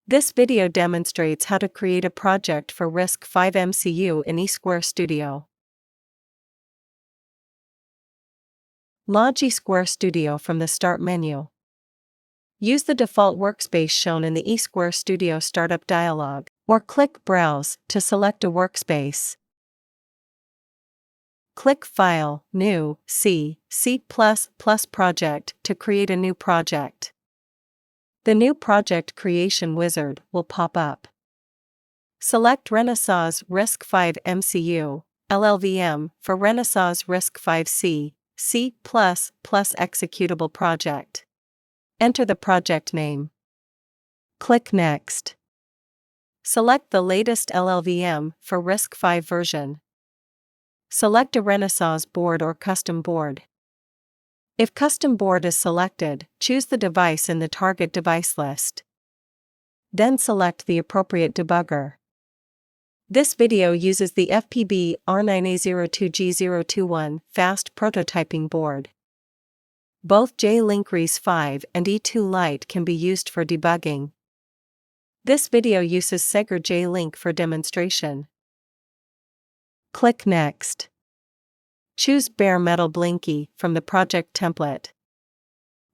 This video demonstrates how to create a project for RISC-V MCU in eSquare Studio. Launch eSquare Studio from the Start menu. Use the default workspace shown in the eSquare Studio Startup dialog, or click Browse to select a workspace. Click File, New, C Project to create a new project. The new project creation wizard will pop up. Select Renesas RISC-V MCU, LLVM, for Renesas RISC-V C++ executable project. Enter the project name. Click Next. Select the latest LLVM for RISC-V version. Select a Renesas board or custom board. If custom board is selected, choose the device in the target device list. Then select the appropriate debugger. This video uses the FPB R9A02G021 fast prototyping board. Both J-Link RISC-V and E2 Lite can be used for debugging. This video uses Seger J-Link for demonstration. Click Next. Choose Bare Metal Blinky from the project template.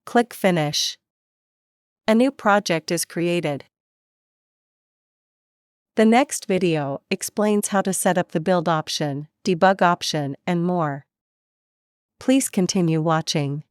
Click Finish. A new project is created. The next video explains how to set up the build option, debug option, and more. Please continue watching.